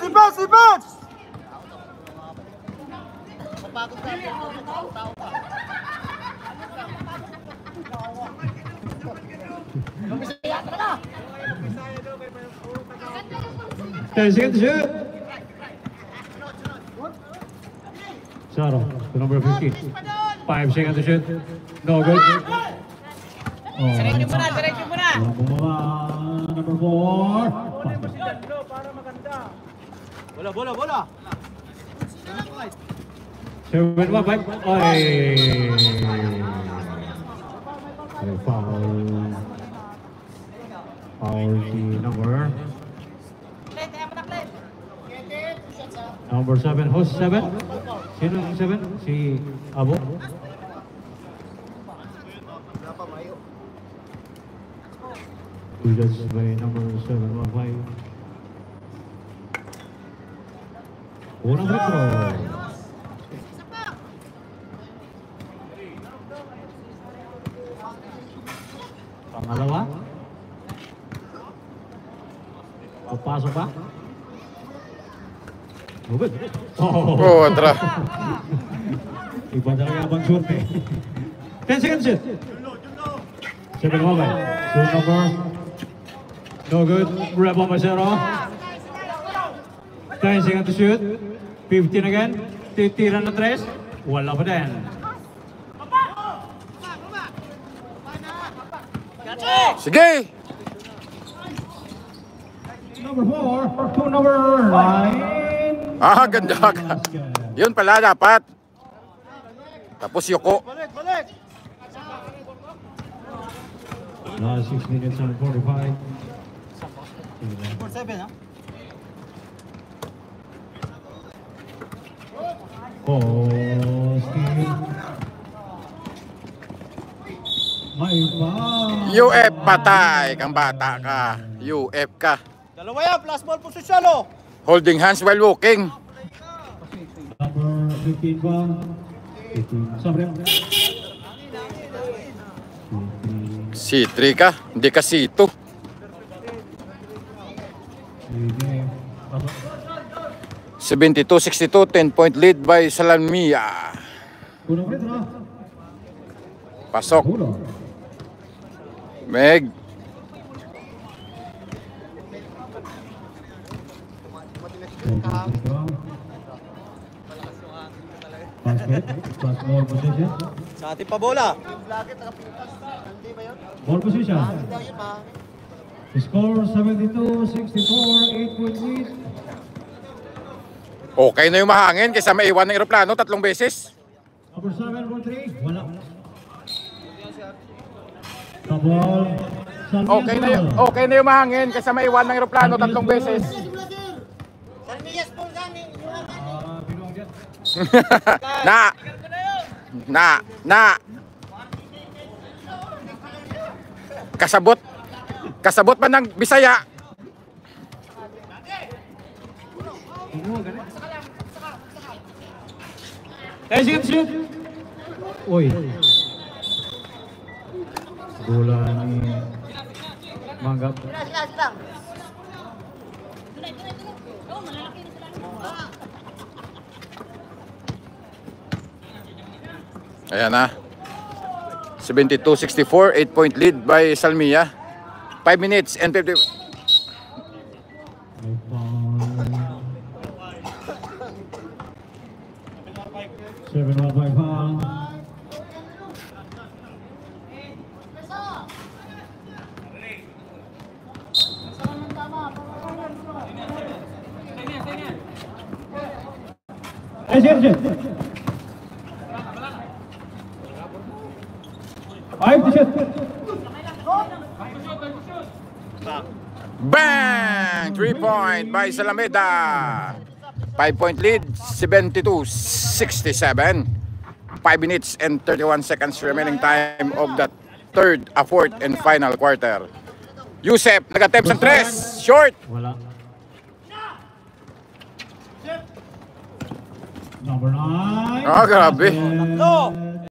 Defense! Defense! Mapagod ka. Tao pa. 10 seconds to shoot. Saro to number 15. 5 seconds to shoot. No good. Diretso mo na. Number 4. Para maganda. Bola. 7-1-5. Ay. Foul. Foul si number 7. Host 7. Sino ang 7? Si Abo. That's by number 7-1-5. Unang free throw. Pangalawa. Papasok pa. Good. Oh, atra. Iba talaga abang shoot eh. 10 seconds shoot. 7-1-5. Turnover. No good. Rebel Masero. 10 seconds to shoot. 15 again. Titira na 3. Wala pa din. Sige! Number 4 to number 9. Ah, ganda ka. Yun pala dapat. Tapos yuko. Balik! Last 6 minutes and 45. 4-7, ha? Oh, Steve. May foul. UF patay kang bata ka. UF ka. Dalawa yan, plus ball position, oh! Holding hands while walking. Number 15 ba? 15. Sabre. C3 ka, hindi ka C2. Sige. 72-62, 10-point lead by Salamia. Unang free throw. Pasok. Uno. Meg. Basket. Ball position. Sa ating pa bola. Ball position. Score 72-64, 8-point lead. Okay na yung mahangin kaysa maiwan ng eroplano 3 beses. Number 7 for 3. Wala. The ball. Okay na yung mahangin kaysa maiwan ng eroplano 3 beses. Na. Kasabot pa ng Bisaya. Sige, shoot. Uy. Bola ni Manggap. Ayan na. 72-64, 8-point lead by Salmia. 5 minutes and 50. Bang! 3-point by Salameda. 5-point lead, 72-67. 5 minutes and 31 seconds remaining time of the fourth and final quarter. Yusef, nag-attempt sa 3. Short. Wala. Number 9. Ah, grabe. No!